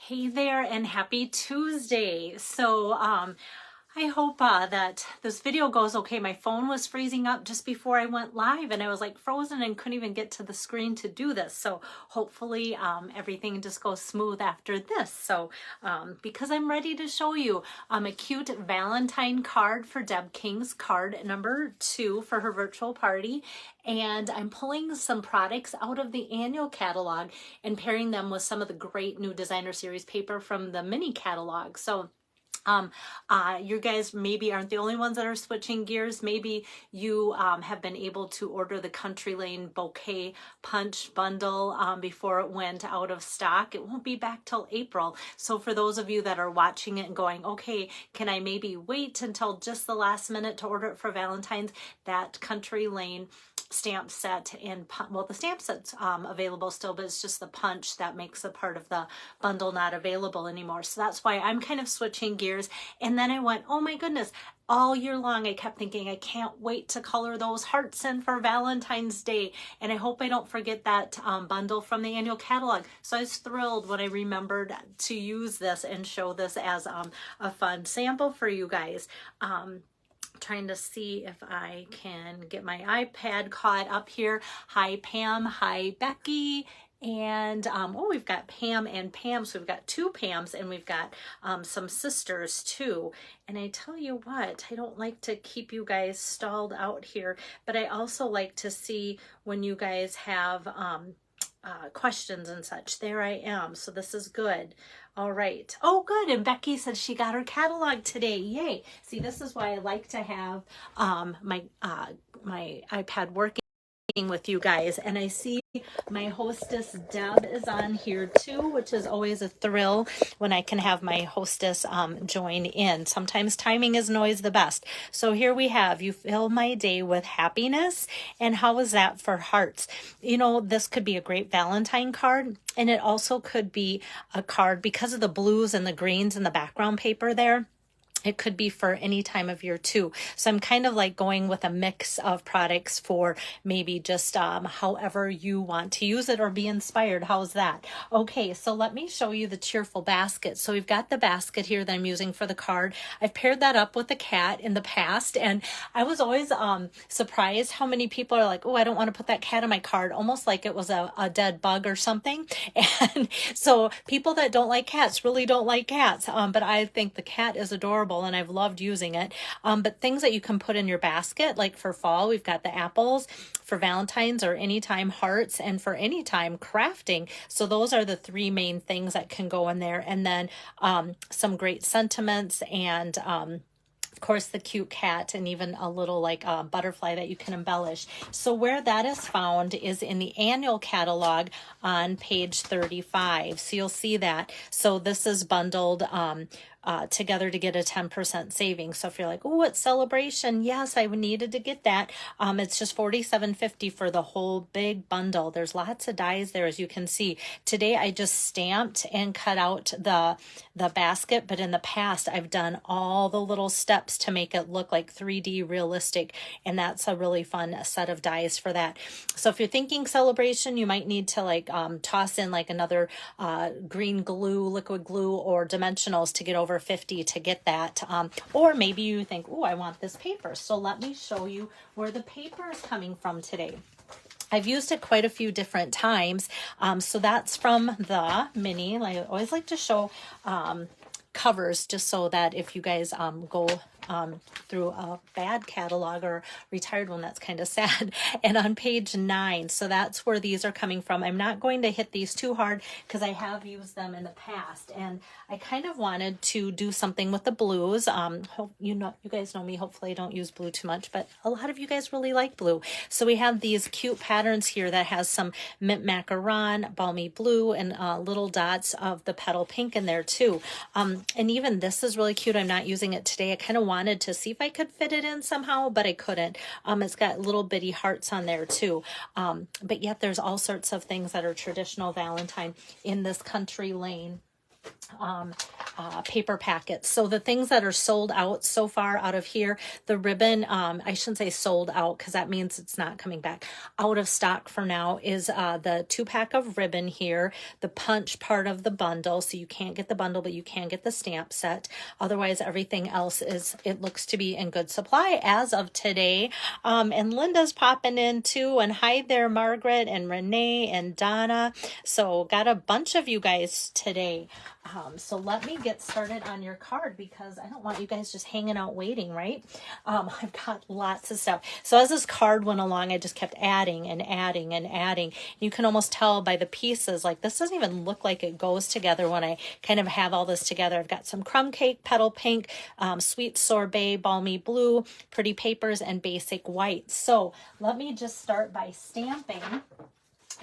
Hey there and happy Tuesday. I hope that this video goes okay. My phone was freezing up just before I went live and I was like frozen and couldn't even get to the screen to do this. So hopefully everything just goes smooth after this. Because I'm ready to show you a cute Valentine card for Deb King's card number 2 for her virtual party. And I'm pulling some products out of the annual catalog and pairing them with some of the great new designer series paper from the mini catalog. You guys maybe aren't the only ones that are switching gears. Maybe you have been able to order the Country Lane Bouquet Punch bundle before it went out of stock. It won't be back till April. So for those of you that are watching it and going, okay, can I maybe wait until just the last minute to order it for Valentine's? That Country Lane stamp set and well, the stamp set's available still, but it's just the punch that makes a part of the bundle not available anymore. So that's why I'm kind of switching gears. And then I went, oh my goodness, all year long I kept thinking I can't wait to color those hearts in for Valentine's Day, and I hope I don't forget that bundle from the annual catalog. So I was thrilled when I remembered to use this and show this as a fun sample for you guys. Trying to see if I can get my iPad caught up here. Hi Pam, hi Becky, and oh, we've got Pam and Pam, so we've got 2 Pams and we've got some sisters too. And I tell you what, I don't like to keep you guys stalled out here, but I also like to see when you guys have questions and such. There I am, so this is good. All right. Oh, good. And Becky said she got her catalog today. Yay. See, this is why I like to have my iPad working with you guys. And I see my hostess Deb is on here too, which is always a thrill when I can have my hostess join in. Sometimes timing isn't always the best. So here we have, you fill my day with happiness. And how is that for hearts? You know, this could be a great Valentine card, and it also could be a card because of the blues and the greens in the background paper there. It could be for any time of year too. So I'm kind of like going with a mix of products for maybe just however you want to use it or be inspired. How's that? Okay, so let me show you the Cheerful basket. So we've got the basket here that I'm using for the card. I've paired that up with the cat in the past, and I was always surprised how many people are like, oh, I don't want to put that cat in my card, almost like it was a dead bug or something. And so people that don't like cats really don't like cats, but I think the cat is adorable and I've loved using it. But things that you can put in your basket, like for fall, we've got the apples, for Valentine's or anytime hearts, and for anytime crafting. So those are the 3 main things that can go in there. And then some great sentiments and of course, the cute cat, and even a little like butterfly that you can embellish. So where that is found is in the annual catalog on page 35. So you'll see that. So this is bundled together to get a 10% saving. So if you're like, oh, it's celebration, yes, I needed to get that. It's just $47.50 for the whole big bundle. There's lots of dies there, as you can see. Today I just stamped and cut out the basket, but in the past I've done all the little steps to make it look like 3D realistic, and that's a really fun set of dies for that. So if you're thinking celebration, you might need to like toss in like another green glue, liquid glue, or dimensionals to get over 50 to get that. Or maybe you think, oh, I want this paper. So let me show you where the paper is coming from today. I've used it quite a few different times. So that's from the mini. I always like to show covers just so that if you guys go through a bad catalog or retired one, that's kind of sad. And on page 9, so that's where these are coming from. I'm not going to hit these too hard because I have used them in the past, and I kind of wanted to do something with the blues. You guys know me, hopefully I don't use blue too much, but a lot of you guys really like blue. So we have these cute patterns here that has some mint macaron, balmy blue, and little dots of the petal pink in there too. And even this is really cute. I'm not using it today. I kind of wanted to see if I could fit it in somehow, but I couldn't. It's got little bitty hearts on there too. But yet there's all sorts of things that are traditional Valentine in this Country Lane paper packets. So the things that are sold out so far out of here, the ribbon, I shouldn't say sold out because that means it's not coming back, out of stock for now, is the 2-pack of ribbon here, the punch part of the bundle. So you can't get the bundle, but you can get the stamp set. Otherwise, everything else it looks to be in good supply as of today. And Linda's popping in too. And hi there, Margaret and Renee and Donna. So got a bunch of you guys today. So let me get started on your card because I don't want you guys just hanging out waiting, right? I've got lots of stuff. So as this card went along, I just kept adding and adding and adding. You can almost tell by the pieces, like this doesn't even look like it goes together when I kind of have all this together. I've got some crumb cake, petal pink, sweet sorbet, balmy blue, pretty papers, and basic white. So let me just start by stamping.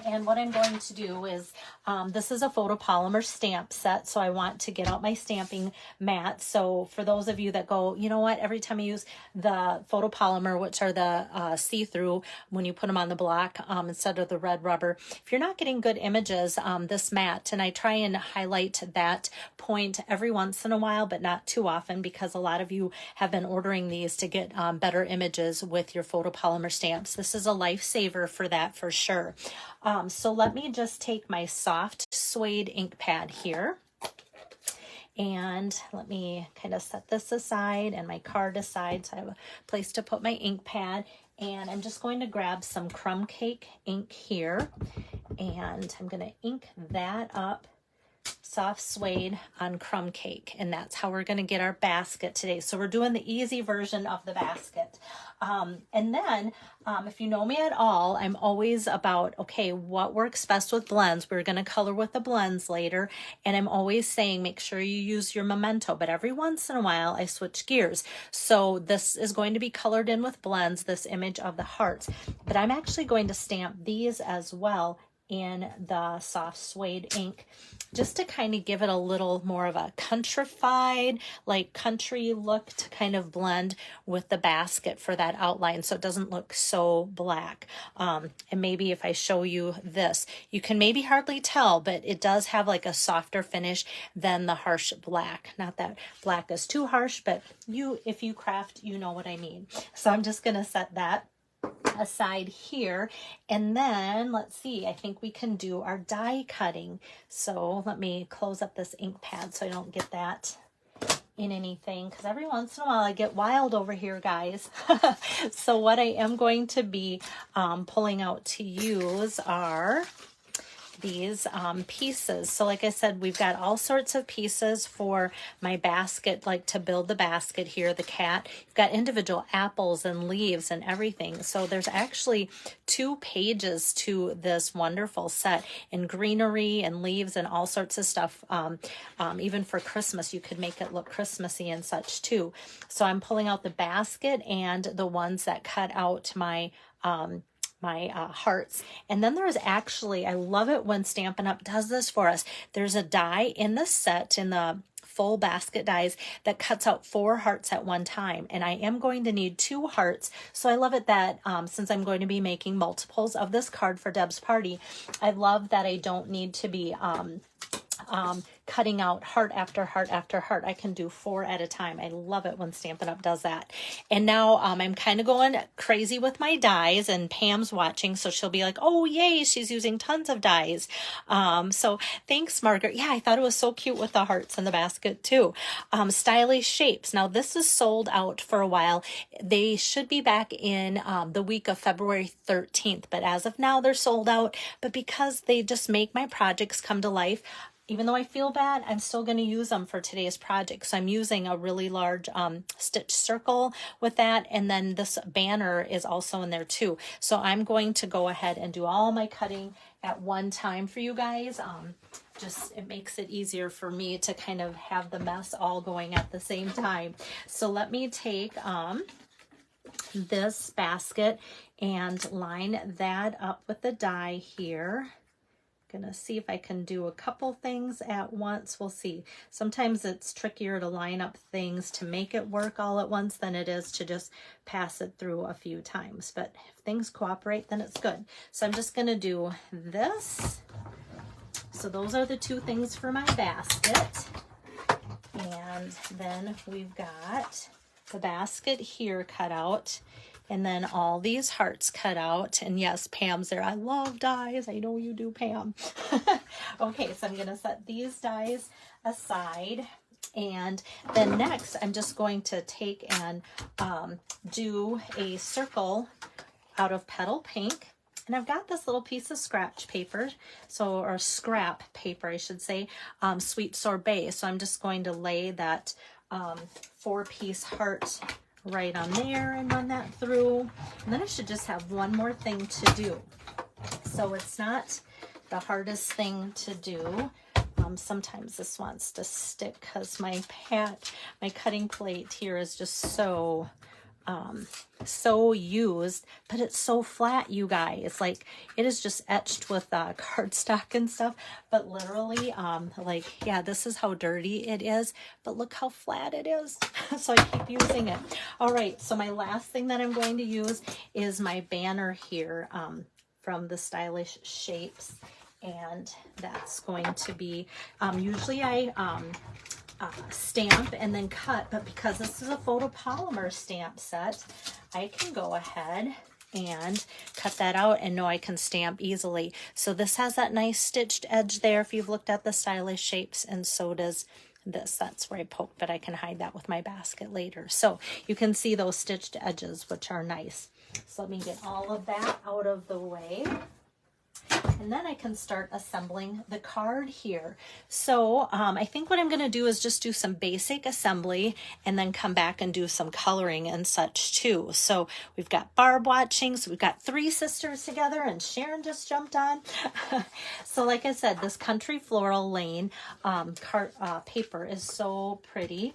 And what I'm going to do is, this is a photopolymer stamp set, so I want to get out my stamping mat. So for those of you that go, you know what, every time I use the photopolymer, which are the see-through, when you put them on the block instead of the red rubber, if you're not getting good images, this mat, and I try and highlight that point every once in a while, but not too often, because a lot of you have been ordering these to get better images with your photopolymer stamps. This is a lifesaver for that for sure. So let me just take my soft suede ink pad here, and let me kind of set this aside and my card aside so I have a place to put my ink pad. And I'm just going to grab some crumb cake ink here, and I'm going to ink that up, soft suede on crumb cake, and that's how we're going to get our basket today. So we're doing the easy version of the basket. And then if you know me at all, I'm always about, okay, what works best with blends? We're going to color with the blends later, and I'm always saying make sure you use your memento, but every once in a while I switch gears. So this is going to be colored in with blends, this image of the hearts, but I'm actually going to stamp these as well in the soft suede ink, just to kind of give it a little more of a countrified, like country look, to kind of blend with the basket for that outline so it doesn't look so black. And maybe if I show you this, you can maybe hardly tell, but it does have like a softer finish than the harsh black. Not that black is too harsh, but if you craft, you know what I mean. So I'm just going to set that aside here, and then let's see, I think we can do our die cutting. So let me close up this ink pad so I don't get that in anything, because every once in a while I get wild over here, guys. So what I am going to be pulling out to use are these pieces. So like I said, we've got all sorts of pieces for my basket, like to build the basket here, the cat. You've got individual apples and leaves and everything. So there's actually 2 pages to this wonderful set, in greenery and leaves and all sorts of stuff. Even for Christmas, you could make it look Christmassy and such too. So I'm pulling out the basket and the ones that cut out my hearts. And then there's actually, I love it when Stampin' Up! Does this for us. There's a die in the set, in the full basket dies, that cuts out 4 hearts at one time. And I am going to need 2 hearts. So I love it that since I'm going to be making multiples of this card for Deb's party, I love that I don't need to be cutting out heart after heart after heart. I can do 4 at a time. I love it when Stampin' Up! Does that. And now I'm kind of going crazy with my dies, and Pam's watching, so she'll be like, oh yay, she's using tons of dies. So thanks, Margaret. Yeah, I thought it was so cute with the hearts in the basket too. Stylish shapes. Now this is sold out for a while. They should be back in the week of February 13th, but as of now they're sold out. But because they just make my projects come to life, even though I feel bad, I'm still going to use them for today's project. So I'm using a really large stitch circle with that. And then this banner is also in there too. So I'm going to go ahead and do all my cutting at one time for you guys. It makes it easier for me to kind of have the mess all going at the same time. So let me take this basket and line that up with the die here. Gonna see if I can do a couple things at once. We'll see. Sometimes it's trickier to line up things to make it work all at once than it is to just pass it through a few times. But if things cooperate, then it's good. So I'm just gonna do this. So those are the two things for my basket. And then we've got the basket here cut out, and then all these hearts cut out. And yes, Pam's there. I love dies. I know you do, Pam. Okay, so I'm going to set these dies aside. And then next, I'm just going to take and do a circle out of petal pink. And I've got this little piece of scratch paper, or scrap paper, I should say, sweet sorbet. So I'm just going to lay that 4-piece heart right on there and run that through. And then I should just have one more thing to do. So it's not the hardest thing to do. Sometimes this wants to stick because my cutting plate here is just so used, but it's so flat, you guys. Like, it is just etched with cardstock and stuff, but literally like, yeah, this is how dirty it is, but look how flat it is. So I keep using it. All right, so my last thing that I'm going to use is my banner here from the Stylish Shapes, and that's going to be usually I stamp and then cut, but because this is a photopolymer stamp set, I can go ahead and cut that out and know I can stamp easily. So this has that nice stitched edge there if you've looked at the Stylish Shapes, and so does this. That's where I poked, but I can hide that with my basket later. So you can see those stitched edges, which are nice. So let me get all of that out of the way. And then I can start assembling the card here. So I think what I'm going to do is just do some basic assembly and then come back and do some coloring and such too. So we've got Barb watching. So we've got 3 sisters together, and Sharon just jumped on. So like I said, this Country Floral Lane paper is so pretty.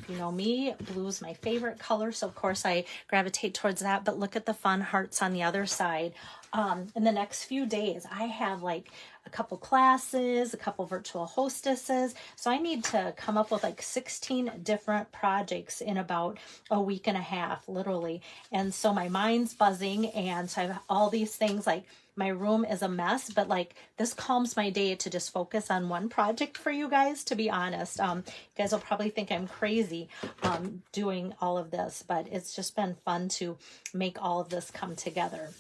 You know me, blue is my favorite color, so of course I gravitate towards that, but look at the fun hearts on the other side. In the next few days, I have like a couple classes, a couple virtual hostesses, so I need to come up with like 16 different projects in about a week and a half, literally. And so my mind's buzzing, and so I have all these things. Like, my room is a mess, but like, this calms my day to just focus on one project for you guys, to be honest. You guys will probably think I'm crazy doing all of this, but it's just been fun to make all of this come together.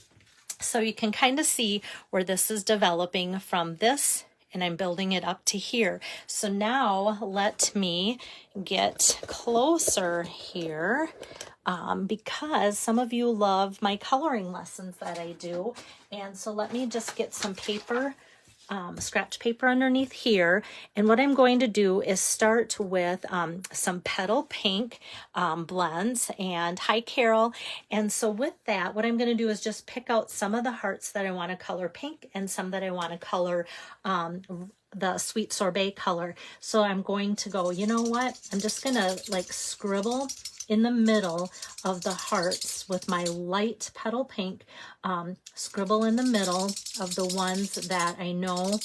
So you can kind of see where this is developing from this, and I'm building it up to here. So now let me get closer here. Because some of you love my coloring lessons that I do. And so let me just get some paper, scratch paper underneath here. And what I'm going to do is start with some petal pink blends. And hi, Carol. And so with that, what I'm going to do is just pick out some of the hearts that I want to color pink and some that I want to color the sweet sorbet color. So I'm going to go, you know what? I'm just going to like scribble in the middle of the hearts with my light petal pink, scribble in the middle of the ones that I know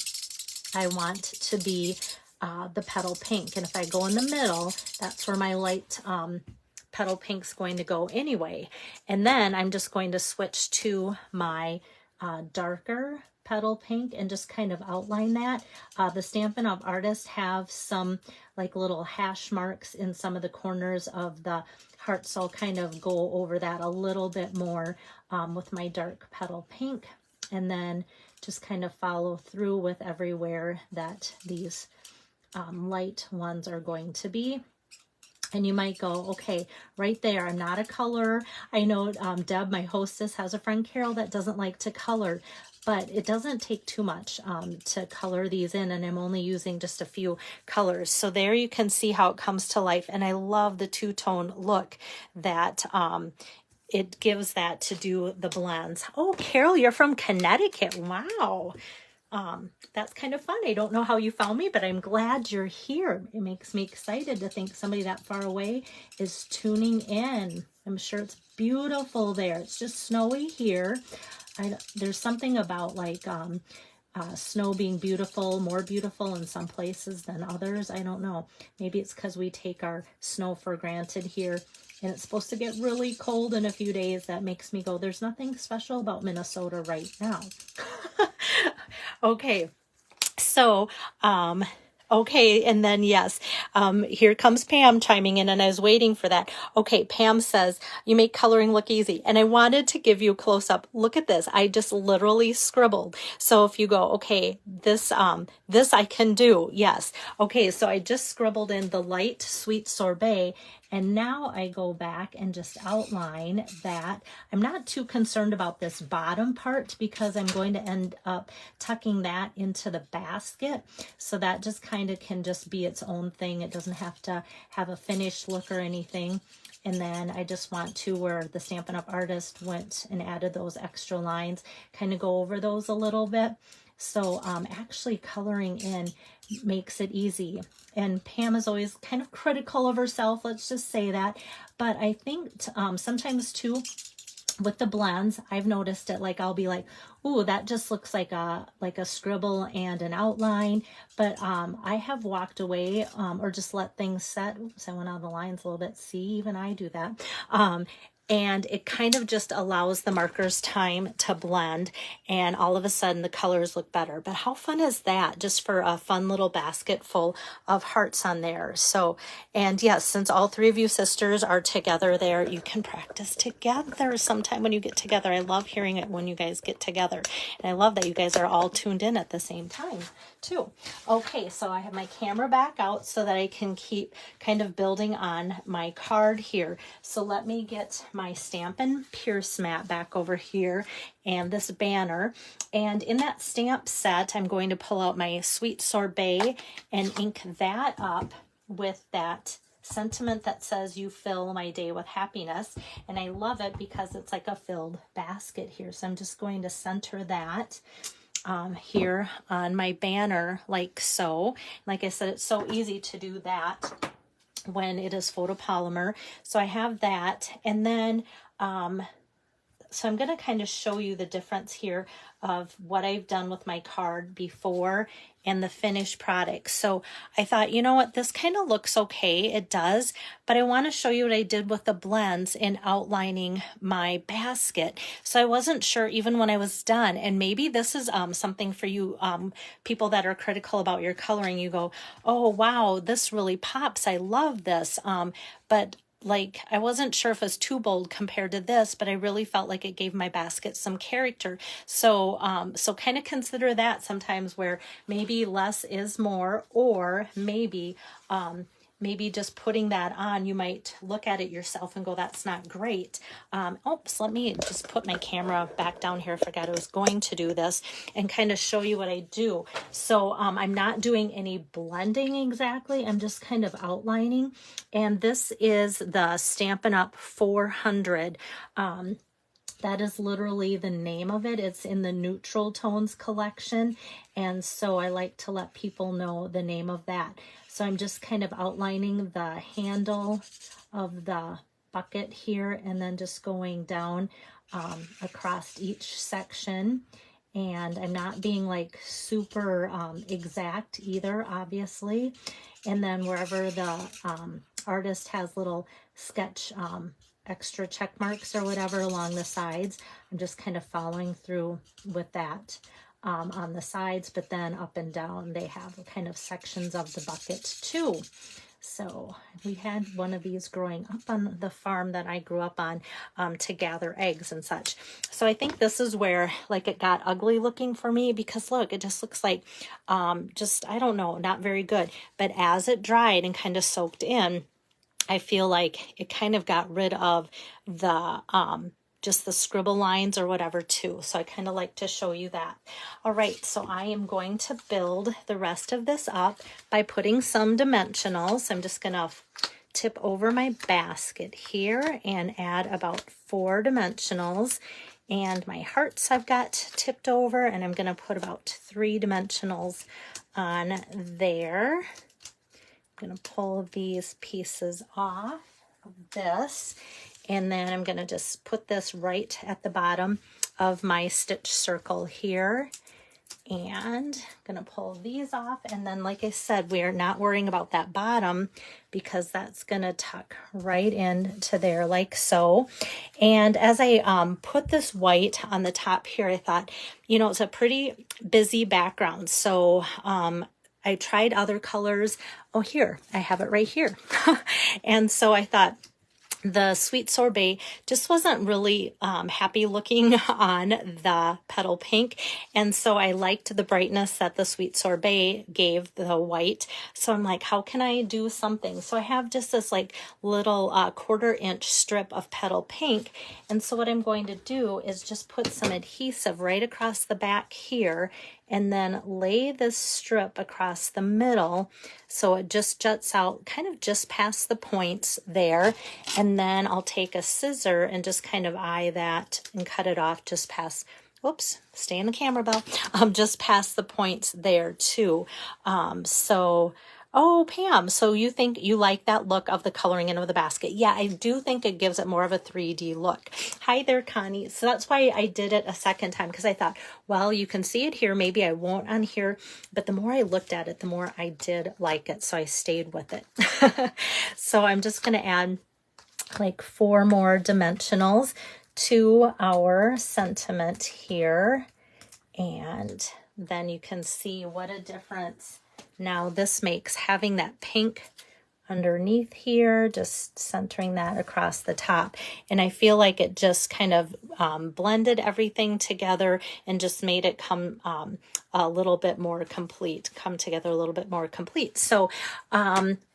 I want to be the petal pink. And if I go in the middle, that's where my light petal pink's going to go anyway. And then I'm just going to switch to my darker petal pink and just kind of outline that. The Stampin' Up! Artist have some like little hash marks in some of the corners of the heart, so I'll kind of go over that a little bit more with my dark petal pink, and then just kind of follow through with everywhere that these light ones are going to be. And you might go, okay, right there, I'm not a colorer. I know Deb, my hostess, has a friend, Carol, that doesn't like to color, but it doesn't take too much to color these in, and I'm only using just a few colors. So there you can see how it comes to life, and I love the two-tone look that it gives that to do the blends. Oh, Carol, you're from Connecticut. Wow. That's kind of fun. I don't know how you found me, but I'm glad you're here. It makes me excited to think somebody that far away is tuning in. I'm sure it's beautiful there. It's just snowy here. There's something about like snow being beautiful, more beautiful in some places than others. I don't know. Maybe it's because we take our snow for granted here, and it's supposed to get really cold in a few days. That makes me go, there's nothing special about Minnesota right now. Okay. So, okay, and then yes, here comes Pam chiming in, and I was waiting for that. Okay, Pam says, you make coloring look easy. And I wanted to give you a close-up. Look at this. I just literally scribbled. So if you go, okay, this I can do, yes. Okay, so I just scribbled in the light sweet sorbet, and now I go back and just outline that. I'm not too concerned about this bottom part because I'm going to end up tucking that into the basket. So that just kind of can just be its own thing. It doesn't have to have a finished look or anything. And then I just want to, where the Stampin' Up! Artist went and added those extra lines, kind of go over those a little bit. So actually coloring in makes it easy. And Pam is always kind of critical of herself, let's just say that. But I think sometimes too, with the blends, I've noticed it, like I'll be like, ooh, that just looks like a scribble and an outline. But I have walked away or just let things set. Oops, I went out of the lines a little bit. See, even I do that. And it kind of just allows the markers time to blend, and all of a sudden the colors look better. But how fun is that, just for a fun little basket full of hearts on there? So, and yes, since all three of you sisters are together there, you can practice together sometime when you get together. I love hearing it when you guys get together, and I love that you guys are all tuned in at the same time too. Okay, so I have my camera back out so that I can keep kind of building on my card here. So let me get my Stampin' Pierce mat back over here and this banner. And in that stamp set, I'm going to pull out my Sweet Sorbet and ink that up with that sentiment that says, you fill my day with happiness. And I love it because it's like a filled basket here. So I'm just going to center that here on my banner like so. Like I said, it's so easy to do that when it is photopolymer. So I have that, and then so I'm going to kind of show you the difference here of what I've done with my card before and the finished product. So I thought, you know what, this kind of looks okay. It does, but I want to show you what I did with the blends in outlining my basket. So I wasn't sure even when I was done, and maybe this is something for you people that are critical about your coloring. You go, oh wow, this really pops. I love this. But like, I wasn't sure if it was too bold compared to this, but I really felt like it gave my basket some character. So, so kind of consider that sometimes, where maybe less is more, or maybe, maybe just putting that on, you might look at it yourself and go, that's not great. Oops, let me just put my camera back down here. I forgot I was going to do this and kind of show you what I do. So I'm not doing any blending exactly. I'm just kind of outlining. And this is the Stampin' Up! 400. That is literally the name of it. It's in the Neutral Tones collection. And so I like to let people know the name of that. So I'm just kind of outlining the handle of the bucket here, and then just going down across each section. And I'm not being like super exact either, obviously. And then wherever the artist has little sketch extra check marks or whatever along the sides, I'm just kind of following through with that on the sides, but then up and down they have kind of sections of the bucket too. So we had one of these growing up on the farm that I grew up on to gather eggs and such. So I think this is where like it got ugly looking for me, because look, it just looks like just, I don't know, not very good. But as it dried and kind of soaked in, I feel like it kind of got rid of the just the scribble lines or whatever too. So I kind of like to show you that. All right, so I am going to build the rest of this up by putting some dimensionals. I'm just going to tip over my basket here and add about 4 dimensionals. And my hearts I've got tipped over, and I'm going to put about 3 dimensionals on there. I'm going to pull these pieces off of this, and then I'm going to just put this right at the bottom of my stitch circle here. And I'm going to pull these off. And then, like I said, we are not worrying about that bottom because that's going to tuck right into there like so. And as I put this white on the top here, I thought, you know, it's a pretty busy background. So I tried other colors. Oh, here, I have it right here. And so I thought, the Sweet Sorbet just wasn't really happy looking on the petal pink. And so I liked the brightness that the Sweet Sorbet gave the white. So I'm like, how can I do something? So I have just this like little 1/4 inch strip of petal pink. And so what I'm going to do is just put some adhesive right across the back here and then lay this strip across the middle so it just juts out kind of just past the points there. And then I'll take a scissor and just kind of eye that and cut it off just past, whoops, stay in the camera, Belle, just past the points there too. Oh, Pam, so you think you like that look of the coloring in of the basket? Yeah, I do think it gives it more of a 3D look. Hi there, Connie. So that's why I did it a second time, because I thought, well, you can see it here. Maybe I won't on here. But the more I looked at it, the more I did like it. So I stayed with it. So I'm just going to add like 4 more dimensionals to our sentiment here. And then you can see what a difference now this makes, having that pink underneath here, just centering that across the top. And I feel like it just kind of blended everything together and just made it come a little bit more complete, come together a little bit more complete. So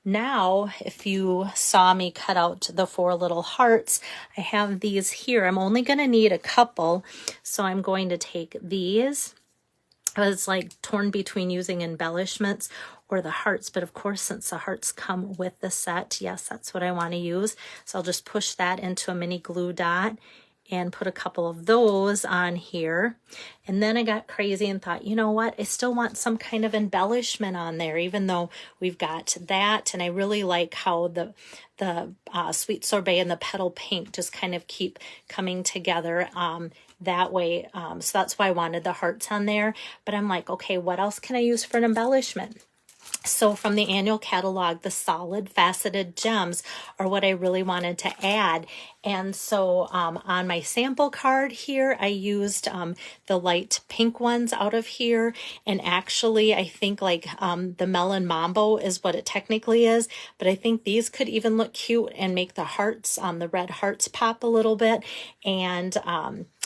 now if you saw me cut out the 4 little hearts, I have these here. I'm only going to need a couple. So I'm going to take these. I was like torn between using embellishments or the hearts, but of course, since the hearts come with the set, yes, that's what I want to use. So I'll just push that into a mini glue dot and put a couple of those on here. And then I got crazy and thought, you know what? I still want some kind of embellishment on there, even though we've got that. And I really like how the Sweet Sorbet and the petal pink just kind of keep coming together that way. So that's why I wanted the hearts on there. But I'm like, okay, what else can I use for an embellishment? So from the annual catalog, the solid faceted gems are what I really wanted to add. And so on my sample card here, I used the light pink ones out of here. And actually, I think like the Melon Mambo is what it technically is. But I think these could even look cute and make the hearts, the red hearts pop a little bit. And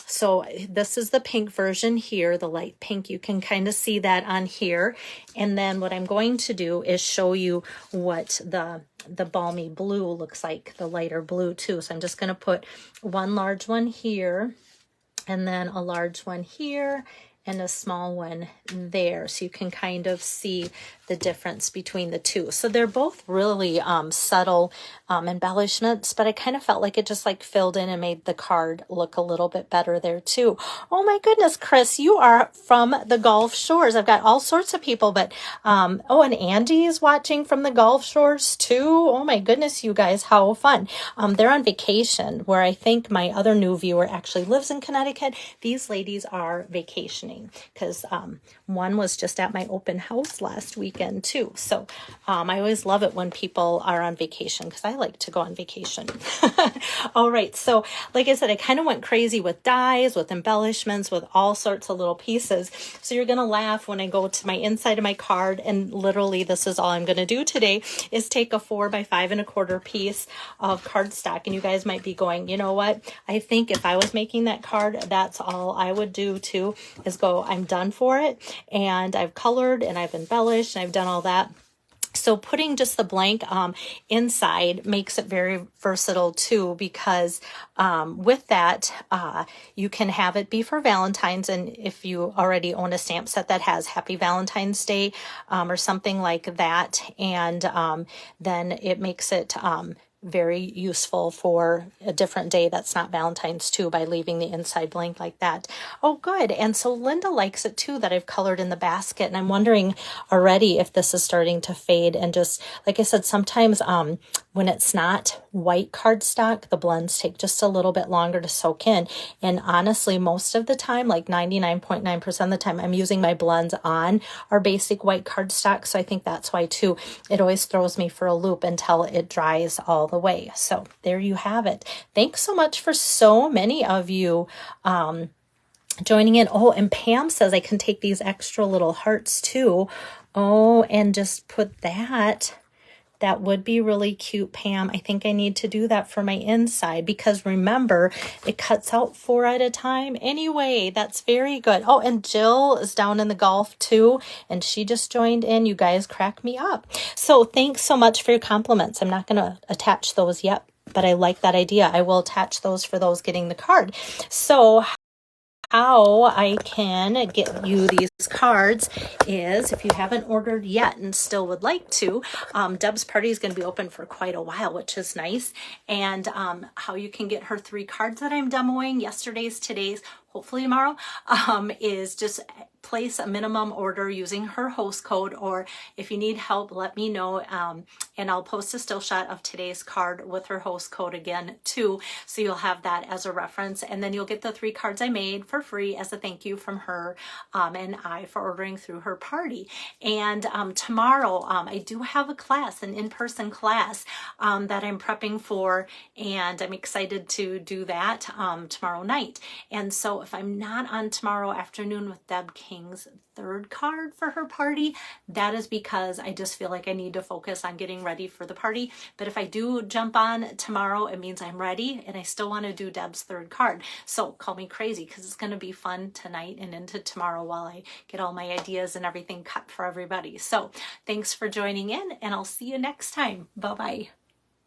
so this is the pink version here, the light pink. You can kind of see that on here. And then what I'm going to do is show you what the balmy blue looks like, the lighter blue too. So I'm just going to put 1 large one here and then a large one here and a small one there. So you can kind of see the difference between the two. So they're both really subtle embellishments, but I kind of felt like it just like filled in and made the card look a little bit better there too. Oh my goodness, Chris, you are from the Gulf Shores. I've got all sorts of people, but oh, and Andy is watching from the Gulf Shores too. Oh my goodness, you guys, how fun. They're on vacation, where I think my other new viewer actually lives in Connecticut. These ladies are vacationing because one was just at my open house last weekend too. So I always love it when people are on vacation because I like to go on vacation. All right. So like I said, I kind of went crazy with dies, with embellishments, with all sorts of little pieces. So you're going to laugh when I go to my inside of my card, and literally this is all I'm going to do today is take a 4 by 5 1/4 piece of cardstock. And you guys might be going, you know what? I think if I was making that card, that's all I would do too, is go, I'm done for it. And I've colored and I've embellished and I've done all that. So putting just the blank inside makes it very versatile too, because with that, you can have it be for Valentine's. And if you already own a stamp set that has Happy Valentine's Day or something like that, and then it makes it very useful for a different day that's not Valentine's too, by leaving the inside blank like that. Oh, good. And so Linda likes it too, that I've colored in the basket. And I'm wondering already if this is starting to fade. And just like I said, sometimes when it's not white cardstock, the blends take just a little bit longer to soak in. And honestly, most of the time, like 99.9% of the time, I'm using my blends on our basic white cardstock. So I think that's why too, it always throws me for a loop until it dries all the way. So there you have it. Thanks so much for so many of you joining in. Oh, and Pam says I can take these extra little hearts too. Oh, and just put that. That would be really cute, Pam. I think I need to do that for my inside because remember, it cuts out 4 at a time anyway. That's very good. Oh, and Jill is down in the Gulf too, and she just joined in. You guys crack me up. So thanks so much for your compliments. I'm not going to attach those yet, but I like that idea. I will attach those for those getting the card. So how I can get you these cards is, if you haven't ordered yet and still would like to, Deb's party is going to be open for quite a while, which is nice. And how you can get her 3 cards that I'm demoing, yesterday's, today's, hopefully tomorrow, is just place a minimum order using her host code, or if you need help, let me know, and I'll post a still shot of today's card with her host code again too, so you'll have that as a reference, and then you'll get the 3 cards I made for free as a thank you from her and I for ordering through her party. And tomorrow I do have a class, an in-person class that I'm prepping for, and I'm excited to do that tomorrow night. And so if I'm not on tomorrow afternoon with Deb King's 3rd card for her party, that is because I just feel like I need to focus on getting ready for the party. But if I do jump on tomorrow, it means I'm ready and I still want to do Deb's 3rd card. So call me crazy because it's going to be fun tonight and into tomorrow while I get all my ideas and everything cut for everybody. So thanks for joining in, and I'll see you next time. Bye-bye.